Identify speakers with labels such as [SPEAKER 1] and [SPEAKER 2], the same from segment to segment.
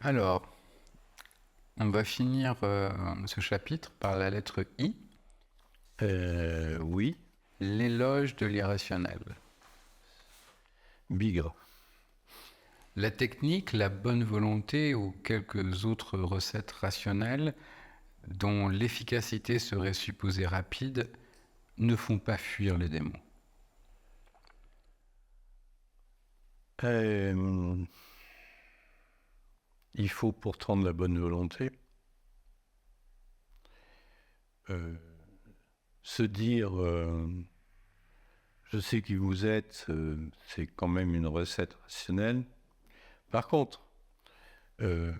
[SPEAKER 1] Alors, on va finir ce chapitre par la lettre I,
[SPEAKER 2] Oui,
[SPEAKER 1] l'éloge de l'irrationnel.
[SPEAKER 2] bigre.
[SPEAKER 1] La technique, la bonne volonté ou quelques autres recettes rationnelles dont l'efficacité serait supposée rapide ne font pas fuir les démons.
[SPEAKER 2] Il faut pourtant de la bonne volonté. Se dire je sais qui vous êtes, c'est quand même une recette rationnelle. Par contre, c'est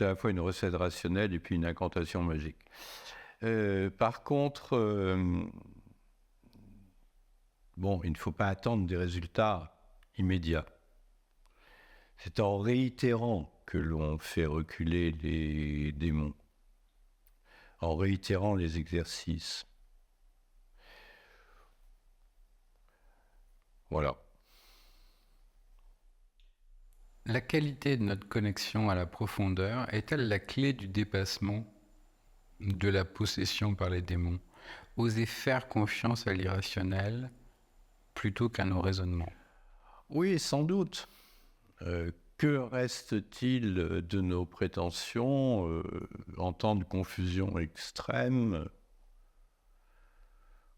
[SPEAKER 2] à la fois une recette rationnelle et puis une incantation magique. Par contre, il ne faut pas attendre des résultats immédiats. C'est en réitérant que l'on fait reculer les démons, en réitérant les exercices. Voilà.
[SPEAKER 1] La qualité de notre connexion à la profondeur est-elle la clé du dépassement de la possession par les démons? Oser faire confiance à l'irrationnel plutôt qu'à nos raisonnements.
[SPEAKER 2] Oui, sans doute. Que reste-t-il de nos prétentions en temps de confusion extrême?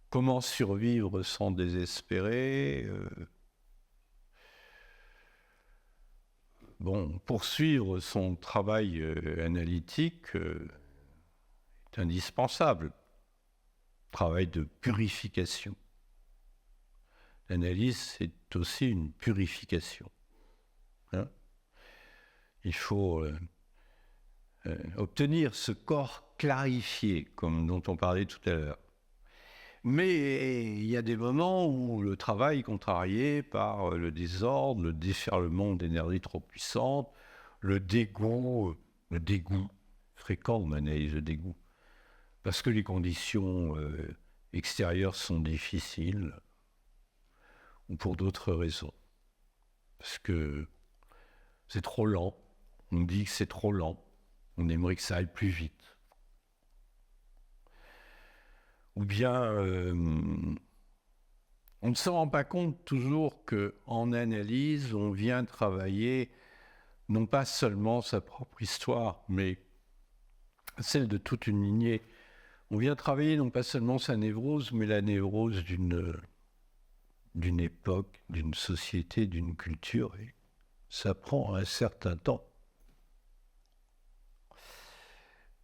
[SPEAKER 2] Comment survivre sans désespérer? Poursuivre son travail analytique est indispensable. Travail de purification. L'analyse, c'est aussi une purification. Il faut obtenir ce corps clarifié, comme dont on parlait tout à l'heure. Mais il y a des moments où le travail est contrarié par le désordre, le déferlement d'énergie trop puissante, le dégoût fréquent de l'analyse de dégoût, parce que les conditions extérieures sont difficiles, ou pour d'autres raisons. Parce que c'est trop lent, on dit que c'est trop lent, on aimerait que ça aille plus vite. Ou bien on ne se rend pas compte toujours qu'en analyse, on vient travailler non pas seulement sa propre histoire, mais celle de toute une lignée. On vient travailler non pas seulement sa névrose, mais la névrose d'une époque, d'une société, d'une culture. Et ça prend un certain temps.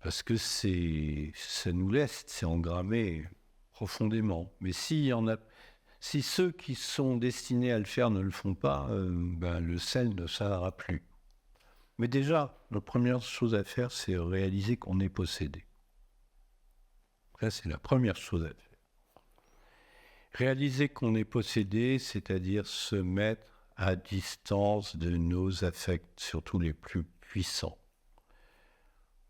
[SPEAKER 2] Parce que ça nous laisse, c'est engrammé profondément. Mais si ceux qui sont destinés à le faire ne le font pas, le sel ne s'arrêtera plus. Mais déjà, la première chose à faire, c'est réaliser qu'on est possédé. Ça, c'est la première chose à faire. Réaliser qu'on est possédé, c'est-à-dire se mettre à distance de nos affects, surtout les plus puissants.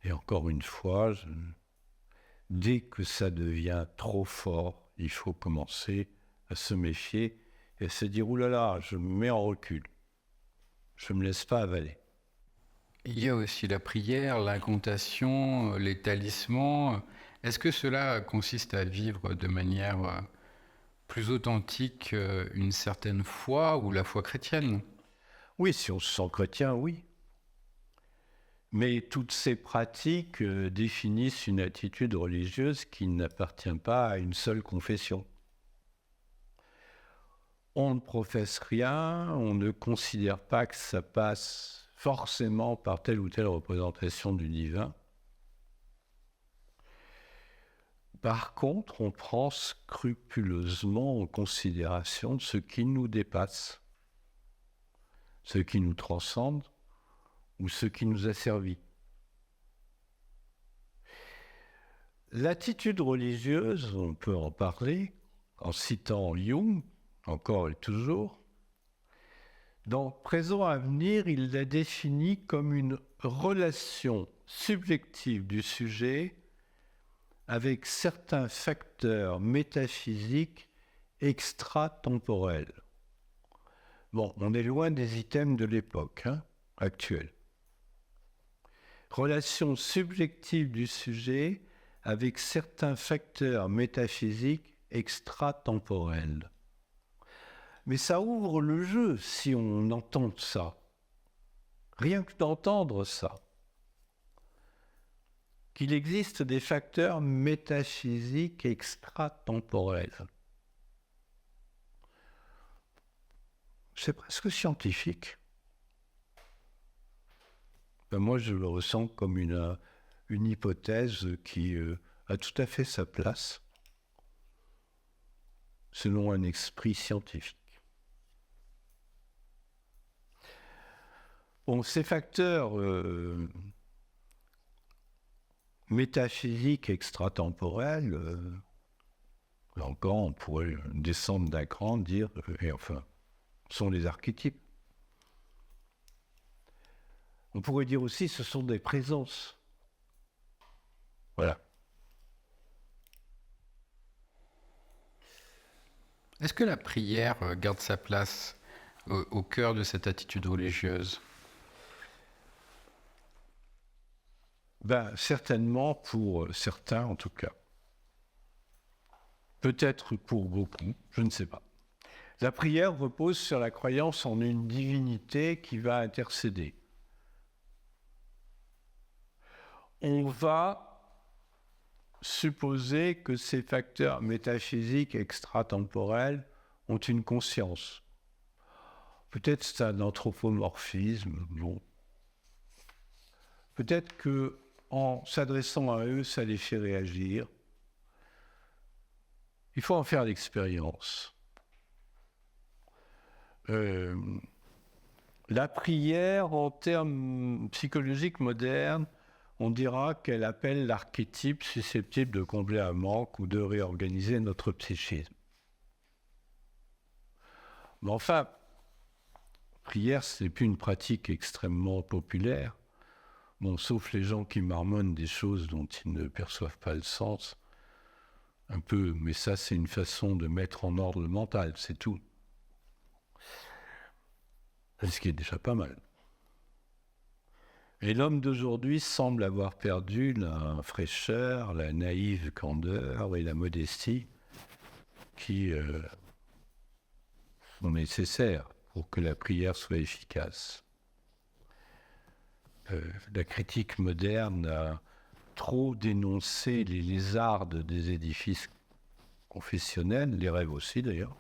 [SPEAKER 2] Et encore une fois, dès que ça devient trop fort, il faut commencer à se méfier et à se dire « oulala, je me mets en recul, je ne me laisse pas avaler ».
[SPEAKER 1] Il y a aussi la prière, l'incantation, les talismans. Est-ce que cela consiste à vivre de manière plus authentique une certaine foi ou la foi chrétienne?
[SPEAKER 2] Oui, si on se sent chrétien, oui. Mais toutes ces pratiques définissent une attitude religieuse qui n'appartient pas à une seule confession. On ne professe rien, on ne considère pas que ça passe forcément par telle ou telle représentation du divin. Par contre, on prend scrupuleusement en considération ce qui nous dépasse, ce qui nous transcende ou ce qui nous a servi. L'attitude religieuse, on peut en parler en citant Jung, encore et toujours. Dans Présent Avenir, il la définit comme une relation subjective du sujet avec certains facteurs métaphysiques extratemporels. On est loin des items de l'époque, actuelle. Relation subjective du sujet avec certains facteurs métaphysiques extratemporels. Mais ça ouvre le jeu si on entend ça. Rien que d'entendre ça. Qu'il existe des facteurs métaphysiques extratemporels. C'est presque scientifique. Ben moi, je le ressens comme une hypothèse qui a tout à fait sa place selon un esprit scientifique. Bon, ces facteurs métaphysiques extratemporels, là encore, on pourrait descendre d'un cran, dire, et enfin, sont les archétypes. On pourrait dire aussi ce sont des présences. Voilà.
[SPEAKER 1] Est-ce que la prière garde sa place au cœur de cette attitude religieuse?
[SPEAKER 2] Ben, certainement pour certains en tout cas. Peut-être pour beaucoup, je ne sais pas. La prière repose sur la croyance en une divinité qui va intercéder. On va supposer que ces facteurs métaphysiques extratemporels ont une conscience. Peut-être c'est un anthropomorphisme, bon. Peut-être qu'en s'adressant à eux, ça les fait réagir. Il faut en faire l'expérience. La prière, en termes psychologiques modernes, on dira qu'elle appelle l'archétype susceptible de combler un manque ou de réorganiser notre psychisme. Mais enfin, prière, ce n'est plus une pratique extrêmement populaire. Bon, sauf les gens qui marmonnent des choses dont ils ne perçoivent pas le sens. Un peu, mais ça, c'est une façon de mettre en ordre le mental, c'est tout. Ce qui est déjà pas mal. Et l'homme d'aujourd'hui semble avoir perdu la fraîcheur, la naïve candeur et la modestie qui sont nécessaires pour que la prière soit efficace. La critique moderne a trop dénoncé les lézardes des édifices confessionnels, les rêves aussi d'ailleurs,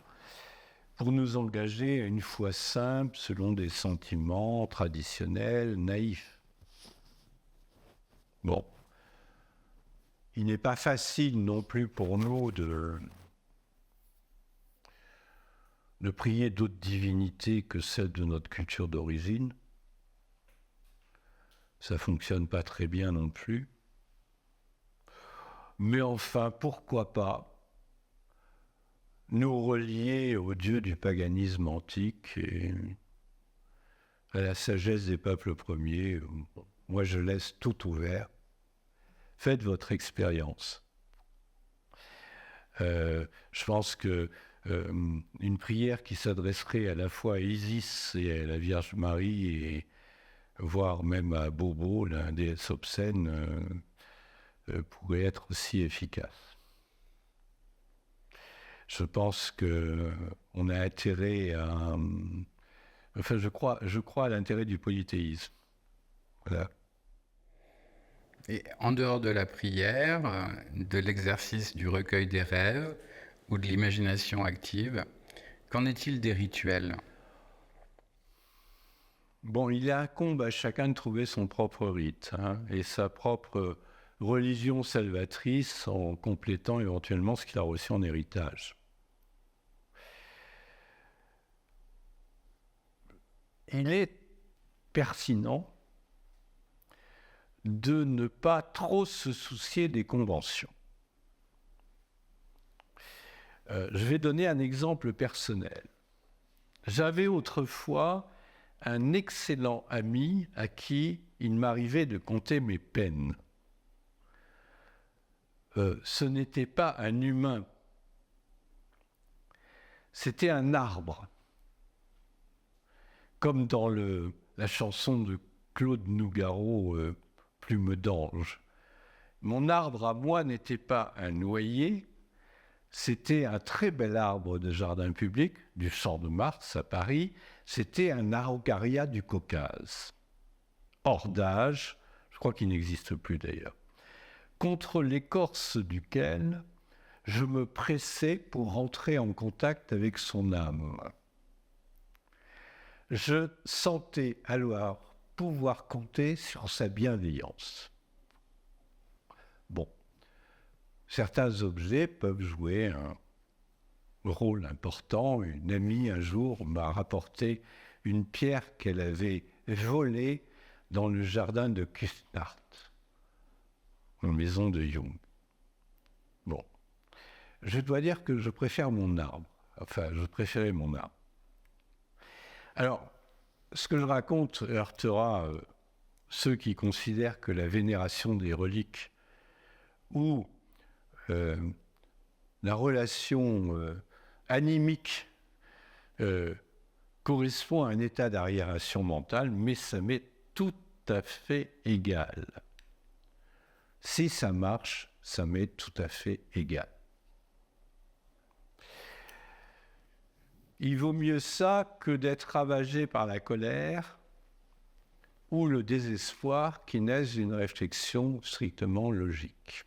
[SPEAKER 2] pour nous engager à une foi simple selon des sentiments traditionnels, naïfs. Bon, il n'est pas facile non plus pour nous de prier d'autres divinités que celles de notre culture d'origine. Ça ne fonctionne pas très bien non plus. Mais enfin, pourquoi pas nous relier au Dieu du paganisme antique et à la sagesse des peuples premiers. Moi, je laisse tout ouvert. Faites votre expérience. Je pense que une prière qui s'adresserait à la fois à Isis et à la Vierge Marie, et voire même à Bobo, la déesse obscène, pourrait être aussi efficace. Je pense qu'on a intérêt à... Enfin, je crois à l'intérêt du polythéisme. Voilà.
[SPEAKER 1] Et en dehors de la prière, de l'exercice du recueil des rêves ou de l'imagination active, qu'en est-il des rituels?
[SPEAKER 2] Bon, il incombe à chacun de trouver son propre rite et sa propre religion salvatrice en complétant éventuellement ce qu'il a reçu en héritage. Il est pertinent de ne pas trop se soucier des conventions. Je vais donner un exemple personnel. J'avais autrefois un excellent ami à qui il m'arrivait de conter mes peines. Ce n'était pas un humain, c'était un arbre. Comme dans la chanson de Claude Nougaro, Plume d'ange. Mon arbre à moi n'était pas un noyer, c'était un très bel arbre de jardin public du Champ de Mars à Paris, c'était un Araucaria du Caucase. Hors d'âge, je crois qu'il n'existe plus d'ailleurs, contre l'écorce duquel je me pressais pour rentrer en contact avec son âme. Je sentais alors pouvoir compter sur sa bienveillance. Bon, certains objets peuvent jouer un rôle important. Une amie, un jour, m'a rapporté une pierre qu'elle avait volée dans le jardin de Kustnart, la maison de Jung. Bon, je dois dire que je préfère mon arbre. Enfin, je préférais mon arbre. Alors, ce que je raconte heurtera ceux qui considèrent que la vénération des reliques ou la relation animique correspond à un état d'arriération mentale, mais ça m'est tout à fait égal. Si ça marche, ça m'est tout à fait égal. Il vaut mieux ça que d'être ravagé par la colère ou le désespoir qui naissent d'une réflexion strictement logique.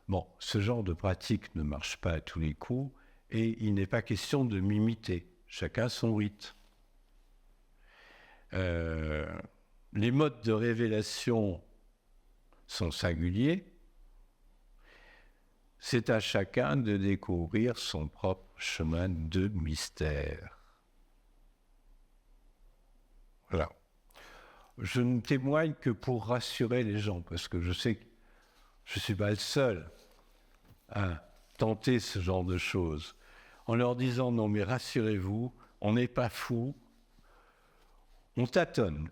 [SPEAKER 2] Bon, ce genre de pratique ne marche pas à tous les coups et il n'est pas question de m'imiter. Chacun son rite. Les modes de révélation sont singuliers. C'est à chacun de découvrir son propre chemin de mystère. Voilà. Je ne témoigne que pour rassurer les gens, parce que je sais que je ne suis pas le seul à tenter ce genre de choses, en leur disant non mais rassurez-vous, on n'est pas fous, on tâtonne.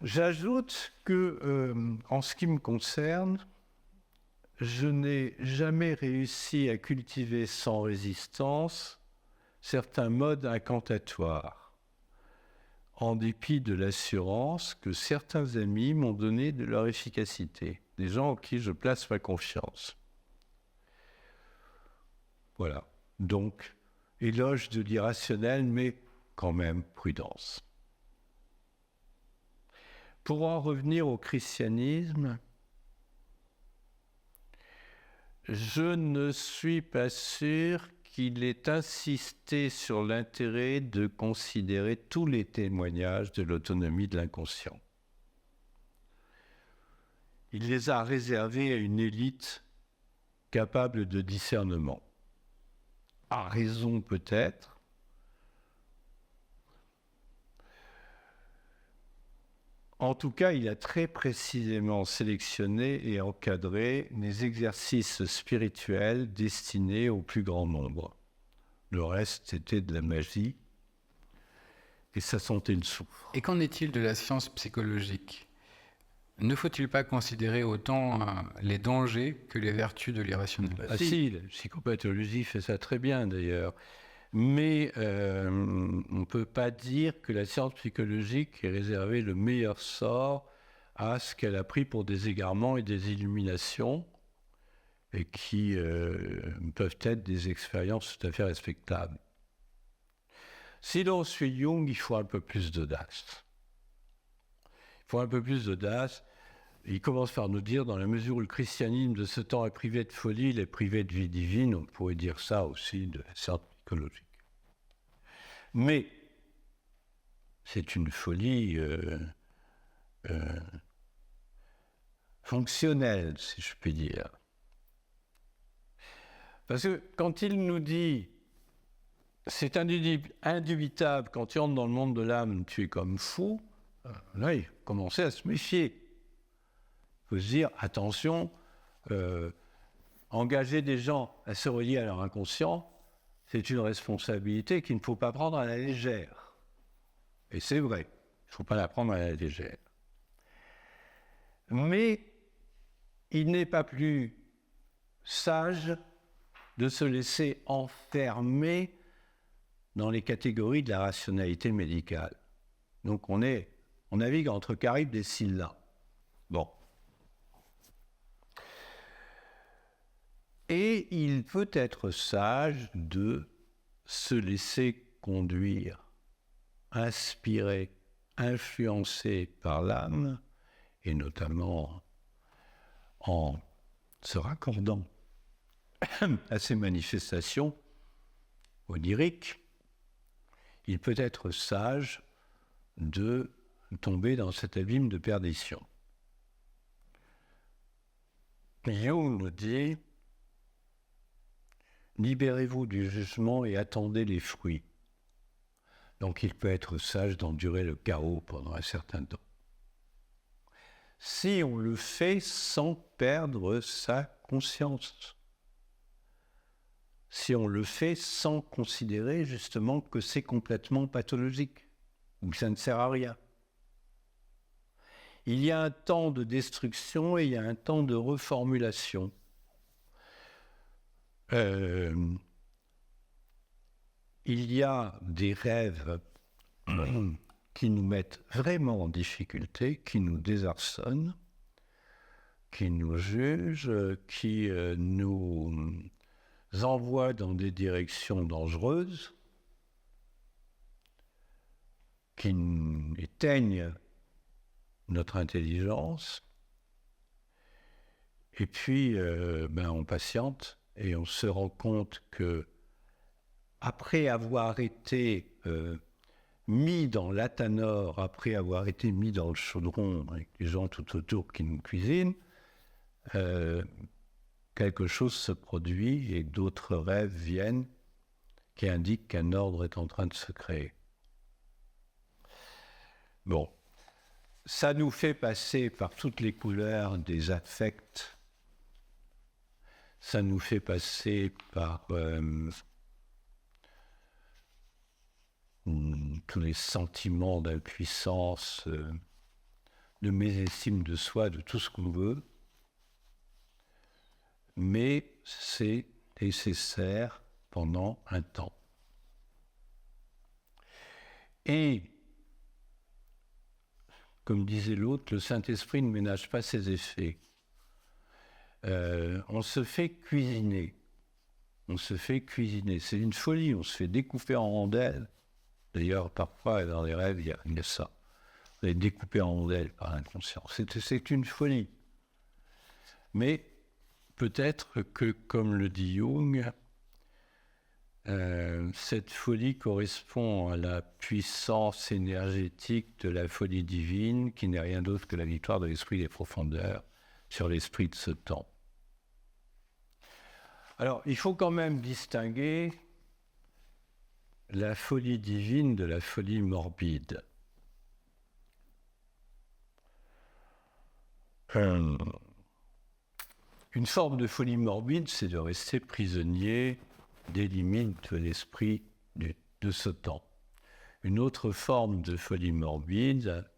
[SPEAKER 2] J'ajoute que, en ce qui me concerne, je n'ai jamais réussi à cultiver sans résistance certains modes incantatoires, en dépit de l'assurance que certains amis m'ont donné de leur efficacité, des gens en qui je place ma confiance. Voilà, donc, éloge de l'irrationnel, mais quand même prudence. Pour en revenir au christianisme, je ne suis pas sûr qu'il ait insisté sur l'intérêt de considérer tous les témoignages de l'autonomie de l'inconscient. Il les a réservés à une élite capable de discernement. À raison peut-être. En tout cas, il a très précisément sélectionné et encadré les exercices spirituels destinés au plus grand nombre. Le reste, c'était de la magie, et ça sentait le soufre.
[SPEAKER 1] Et qu'en est-il de la science psychologique ? Ne faut-il pas considérer autant les dangers que les vertus de l'irrationnel ?
[SPEAKER 2] Ah si, la psychopathologie fait ça très bien d'ailleurs. Mais on ne peut pas dire que la science psychologique ait réservé le meilleur sort à ce qu'elle a pris pour des égarements et des illuminations, et qui peuvent être des expériences tout à fait respectables. Si l'on suit Jung, il faut un peu plus d'audace. Il faut un peu plus d'audace. Il commence par nous dire, dans la mesure où le christianisme de ce temps est privé de folie, il est privé de vie divine, on pourrait dire ça aussi de la science psychologique. Mais c'est une folie fonctionnelle, si je puis dire. Parce que quand il nous dit c'est indubitable, quand tu entres dans le monde de l'âme, tu es comme fou, là, il commençait à se méfier. Il faut se dire, attention, engager des gens à se relier à leur inconscient, c'est une responsabilité qu'il ne faut pas prendre à la légère. Et c'est vrai, il ne faut pas la prendre à la légère. Mais il n'est pas plus sage de se laisser enfermer dans les catégories de la rationalité médicale. Donc on navigue entre Charybde et Scylla. Bon. Et il peut être sage de se laisser conduire, inspirer, influencer par l'âme, et notamment en se raccordant à ces manifestations oniriques, il peut être sage de tomber dans cet abîme de perdition. Jung nous dit « Libérez-vous du jugement et attendez les fruits ». Donc il peut être sage d'endurer le chaos pendant un certain temps. Si on le fait sans perdre sa conscience, si on le fait sans considérer justement que c'est complètement pathologique ou que ça ne sert à rien. Il y a un temps de destruction et il y a un temps de reformulation. Il y a des rêves qui nous mettent vraiment en difficulté, qui nous désarçonnent, qui nous jugent, qui nous envoient dans des directions dangereuses, qui éteignent notre intelligence. Et puis, on patiente et on se rend compte que après avoir été mis dans l'athanor, après avoir été mis dans le chaudron avec les gens tout autour qui nous cuisinent, quelque chose se produit et d'autres rêves viennent qui indiquent qu'un ordre est en train de se créer. Bon, ça nous fait passer par toutes les couleurs des affects, ça nous fait passer par tous les sentiments d'impuissance, de mésestime de soi, de tout ce qu'on veut, mais c'est nécessaire pendant un temps. Et, comme disait l'autre, le Saint-Esprit ne ménage pas ses effets. On se fait cuisiner. On se fait cuisiner. C'est une folie, on se fait découper en rondelles. D'ailleurs, parfois, dans les rêves, il y a ça. On est découpé en rondelles par l'inconscient. C'est une folie. Mais peut-être que, comme le dit Jung, cette folie correspond à la puissance énergétique de la folie divine, qui n'est rien d'autre que la victoire de l'esprit des profondeurs sur l'esprit de ce temps. Alors, il faut quand même distinguer la folie divine de la folie morbide. Une forme de folie morbide, c'est de rester prisonnier des limites de l'esprit de ce temps. Une autre forme de folie morbide,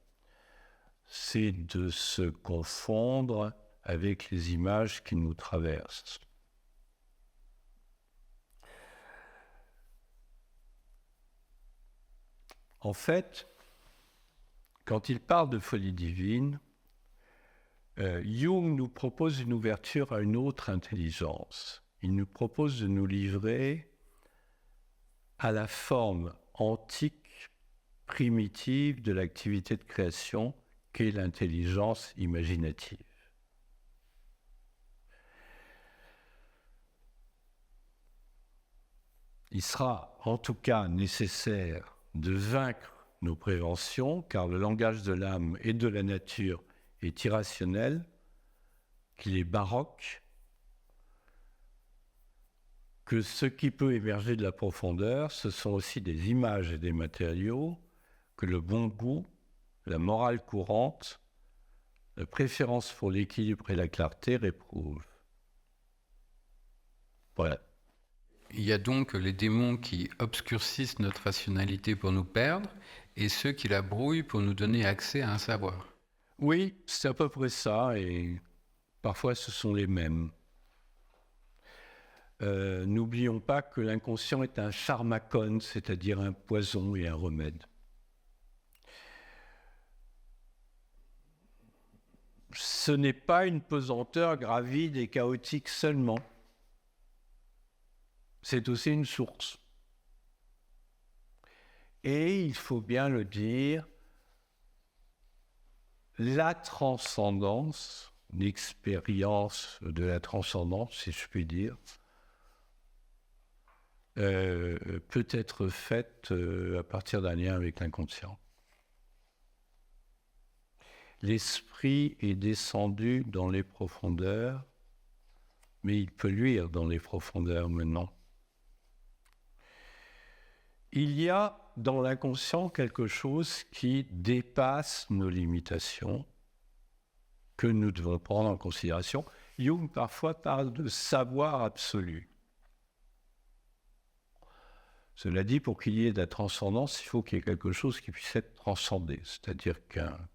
[SPEAKER 2] c'est de se confondre avec les images qui nous traversent. En fait, quand il parle de folie divine, Jung nous propose une ouverture à une autre intelligence. Il nous propose de nous livrer à la forme antique, primitive de l'activité de création qu'est l'intelligence imaginative. Il sera en tout cas nécessaire de vaincre nos préventions, car le langage de l'âme et de la nature est irrationnel, qu'il est baroque, que ce qui peut émerger de la profondeur, ce sont aussi des images et des matériaux, que le bon goût, la morale courante, la préférence pour l'équilibre et la clarté réprouvent. Voilà.
[SPEAKER 1] Il y a donc les démons qui obscurcissent notre rationalité pour nous perdre et ceux qui la brouillent pour nous donner accès à un savoir.
[SPEAKER 2] Oui, c'est à peu près ça, et parfois ce sont les mêmes. N'oublions pas que l'inconscient est un pharmacone, c'est-à-dire un poison et un remède. Ce n'est pas une pesanteur gravide et chaotique seulement. C'est aussi une source. Et il faut bien le dire, la transcendance, l'expérience de la transcendance, si je puis dire, peut être faite à partir d'un lien avec l'inconscient. L'esprit est descendu dans les profondeurs, mais il peut luire dans les profondeurs maintenant. Il y a dans l'inconscient quelque chose qui dépasse nos limitations, que nous devons prendre en considération. Jung parfois parle de savoir absolu. Cela dit, pour qu'il y ait de la transcendance, il faut qu'il y ait quelque chose qui puisse être transcendé, c'est-à-dire qu'un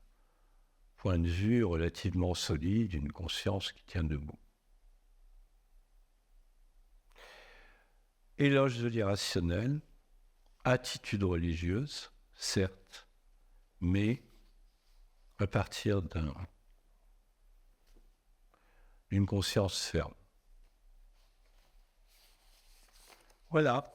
[SPEAKER 2] point de vue relativement solide, une conscience qui tient debout. Éloge de l'irrationnel, attitude religieuse, certes, mais à partir d'une conscience ferme. Voilà.